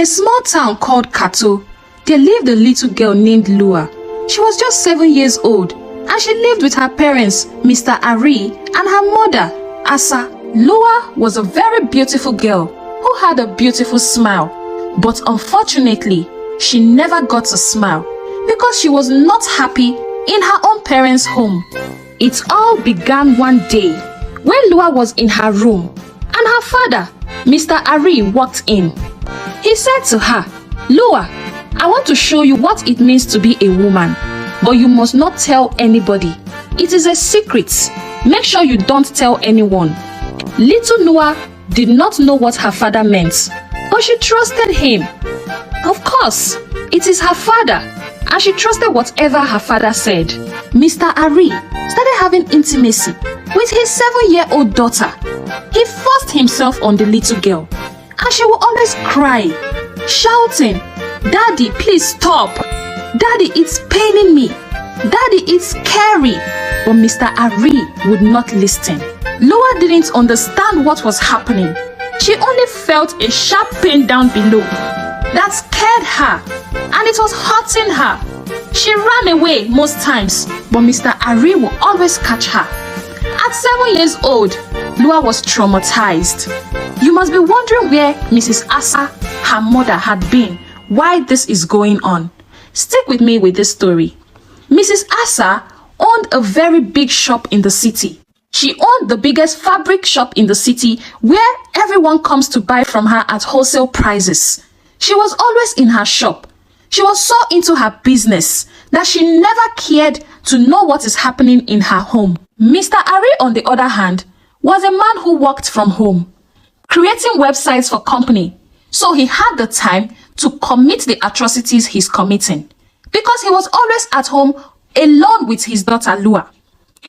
a small town called Kato, there lived a little girl named Lua. She was just 7 years old and she lived with her parents, Mr. Ari, and her mother, Asa. Lua was a very beautiful girl who had a beautiful smile, but unfortunately, she never got a smile because she was not happy in her own parents' home. It all began one day when Lua was in her room and her father, Mr. Ari, walked in. He said to her, "Lua, I want to show you what it means to be a woman, but you must not tell anybody. It is a secret. Make sure you don't tell anyone." Little Lua did not know what her father meant, but she trusted him. Of course, it is her father, and she trusted whatever her father said. Mr. Ari started having intimacy with his 7-year-old daughter. He forced himself on the little girl, and she would always cry, shouting, "Daddy, please stop. Daddy, it's paining me. Daddy, it's scary." But Mr. Ari would not listen. Lua didn't understand what was happening. She only felt a sharp pain down below that scared her, and it was hurting her. She ran away most times, but Mr. Ari would always catch her. At 7 years old, Lua was traumatized. You must be wondering where Mrs. Asa, her mother, had been while this is going on. Stick with me with this story. Mrs. Asa owned a very big shop in the city. She owned the biggest fabric shop in the city where everyone comes to buy from her at wholesale prices. She was always in her shop. She was so into her business that she never cared to know what is happening in her home. Mr. Ari, on the other hand, was a man who worked from home, creating websites for company, so he had the time to commit the atrocities he's committing because he was always at home alone with his daughter Lua.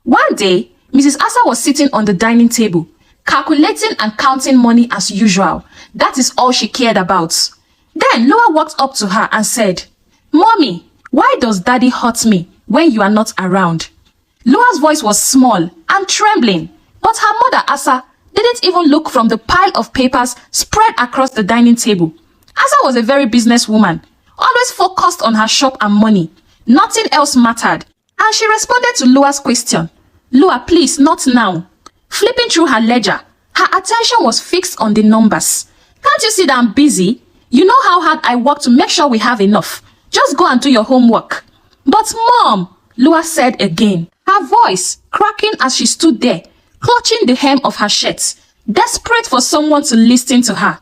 One day, Mrs. Asa was sitting on the dining table, calculating and counting money as usual. That is all she cared about. Then Lua walked up to her and said, "Mommy, why does Daddy hurt me when you are not around?" Lua's voice was small and trembling, but her mother Asa didn't even look from the pile of papers spread across the dining table. Asa was a very businesswoman, always focused on her shop and money. Nothing else mattered. And she responded to Lua's question, "Lua, please, not now." Flipping through her ledger, her attention was fixed on the numbers. "Can't you see that I'm busy? You know how hard I work to make sure we have enough. Just go and do your homework." "But Mom," Lua said again, her voice cracking as she stood there, clutching the hem of her shirt, desperate for someone to listen to her.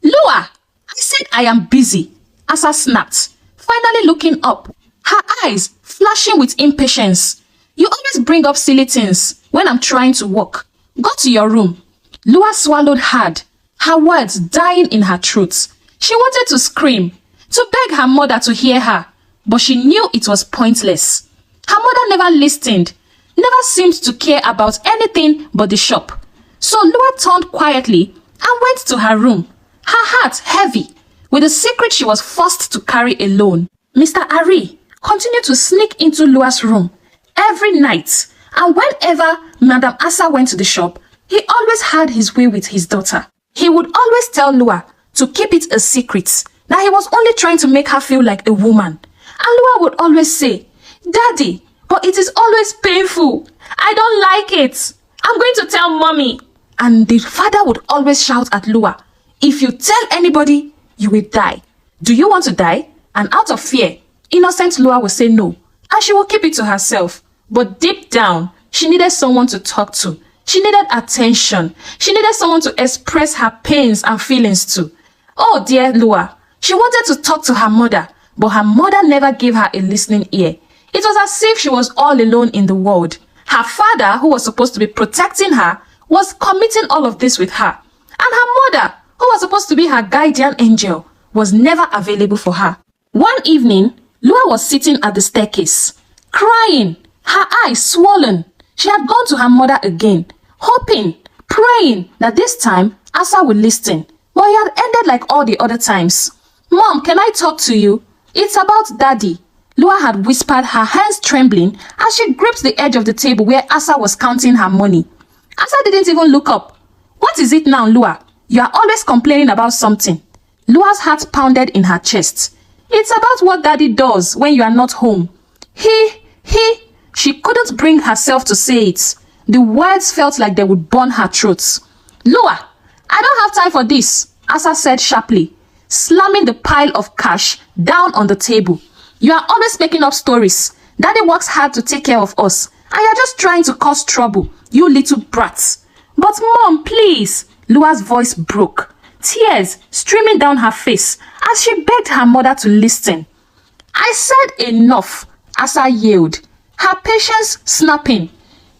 "Lua, I said I am busy," Asa snapped, finally looking up, her eyes flashing with impatience. "You always bring up silly things when I'm trying to work. Go to your room." Lua swallowed hard, her words dying in her throat. She wanted to scream, to beg her mother to hear her, but she knew it was pointless. Her mother never listened, never seemed to care about anything but the shop. So Lua turned quietly and went to her room, her heart heavy with the secret she was forced to carry alone. Mr. Ari continued to sneak into Lua's room every night, and whenever Madam Asa went to the shop, he always had his way with his daughter. He would always tell Lua to keep it a secret, that he was only trying to make her feel like a woman. And Lua would always say, "Daddy, but it is always painful. I don't like it. I'm going to tell Mommy." And the father would always shout at Lua, "If you tell anybody, you will die. Do you want to die?" And out of fear, innocent Lua would say no, and she would keep it to herself. But deep down, she needed someone to talk to. She needed attention. She needed someone to express her pains and feelings to. Oh dear Lua, she wanted to talk to her mother, but her mother never gave her a listening ear. It was as if she was all alone in the world. Her father, who was supposed to be protecting her, was committing all of this with her. And her mother, who was supposed to be her guardian angel, was never available for her. One evening, Lua was sitting at the staircase, crying, her eyes swollen. She had gone to her mother again, hoping, praying that this time Asa would listen. But it had ended like all the other times. "Mom, can I talk to you? It's about Daddy." Lua had whispered, her hands trembling as she gripped the edge of the table where Asa was counting her money. Asa didn't even look up. "What is it now, Lua? You are always complaining about something." Lua's heart pounded in her chest. It's about what daddy does when you are not home. She couldn't bring herself to say it. The words felt like they would burn her throat. Lua, I don't have time for this, Asa said sharply, slamming the pile of cash down on the table. You are always making up stories. Daddy works hard to take care of us, and you're just trying to cause trouble, you little brats. But Mom, please, Lua's voice broke, tears streaming down her face as she begged her mother to listen. I said enough, Asa yelled, her patience snapping.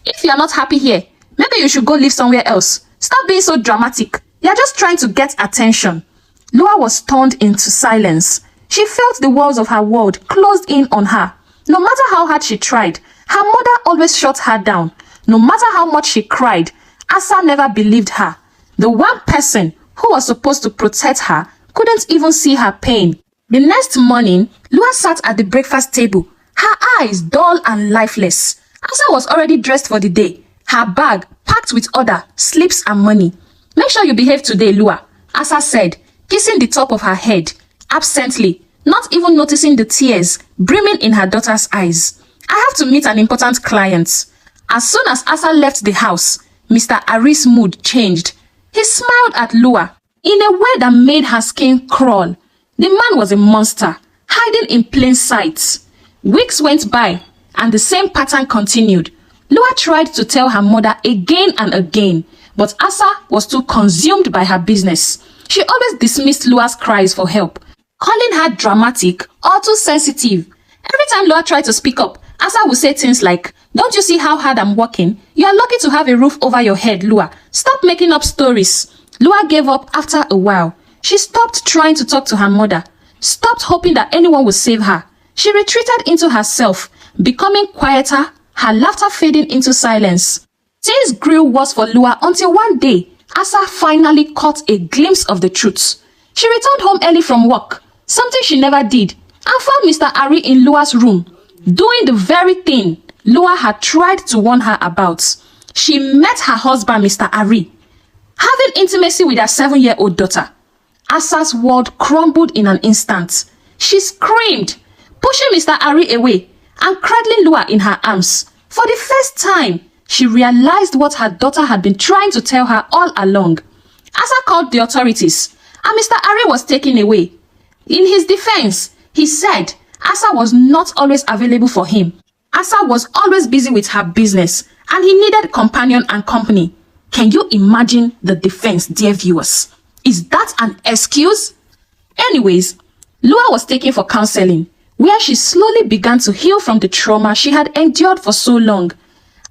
If you're not happy here, maybe you should go live somewhere else. Stop being so dramatic. You're just trying to get attention. Lua was turned into silence. She felt the walls of her world closed in on her. No matter how hard she tried, her mother always shut her down. No matter how much she cried, Asa never believed her. The one person who was supposed to protect her couldn't even see her pain. The next morning, Lua sat at the breakfast table, her eyes dull and lifeless. Asa was already dressed for the day, her bag packed with other slips and money. Make sure you behave today, Lua, Asa said, kissing the top of her head, absently, not even noticing the tears brimming in her daughter's eyes. I have to meet an important client. As soon as Asa left the house, Mr. Ari's mood changed. He smiled at Lua in a way that made her skin crawl. The man was a monster, hiding in plain sight. Weeks went by, and the same pattern continued. Lua tried to tell her mother again and again, but Asa was too consumed by her business. She always dismissed Lua's cries for help, calling her dramatic or too sensitive. Every time Lua tried to speak up, Asa would say things like, "Don't you see how hard I'm working? You are lucky to have a roof over your head, Lua. Stop making up stories." Lua gave up after a while. She stopped trying to talk to her mother, stopped hoping that anyone would save her. She retreated into herself, becoming quieter, her laughter fading into silence. Things grew worse for Lua until one day, Asa finally caught a glimpse of the truth. She returned home early from work, something she never did, and found Mr. Ari in Lua's room, doing the very thing Lua had tried to warn her about. She met her husband, Mr. Ari, having intimacy with her 7-year-old daughter. Asa's world crumbled in an instant. She screamed, pushing Mr. Ari away and cradling Lua in her arms. For the first time, she realized what her daughter had been trying to tell her all along. Asa called the authorities, and Mr. Ari was taken away. In his defense, he said Asa was not always available for him. Asa was always busy with her business, and he needed companion and company. Can you imagine the defense, dear viewers? Is that an excuse? Anyways, Lua was taken for counseling, where she slowly began to heal from the trauma she had endured for so long.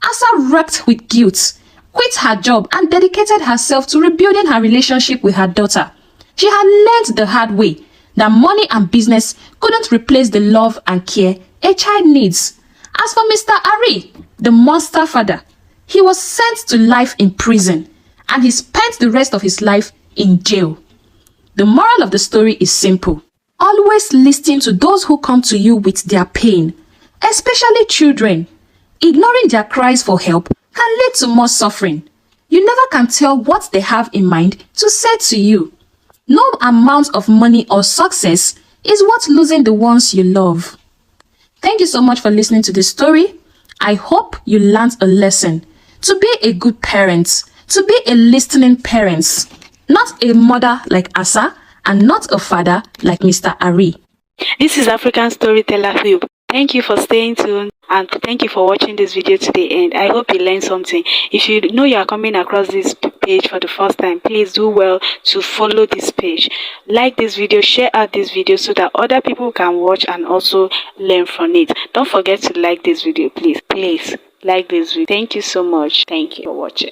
Asa wrecked with guilt, quit her job, and dedicated herself to rebuilding her relationship with her daughter. She had learned the hard way that money and business couldn't replace the love and care a child needs. As for Mr. Ari, the monster father, he was sent to life in prison, and he spent the rest of his life in jail. The moral of the story is simple. Always listen to those who come to you with their pain, especially children. Ignoring their cries for help can lead to more suffering. You never can tell what they have in mind to say to you. No amount of money or success is worth losing the ones you love. Thank you so much for listening to this story. I hope you learned a lesson. To be a good parent, to be a listening parent, not a mother like Asa, and not a father like Mr. Ari. This is African Storyteller Hub. Thank you for staying tuned, and thank you for watching this video to the end. I hope you learned something. If you know you are coming across this page for the first time, please do well to follow this page. Like this video, share out this video so that other people can watch and also learn from it. Don't forget to like this video, please. Please like this video. Thank you so much. Thank you for watching.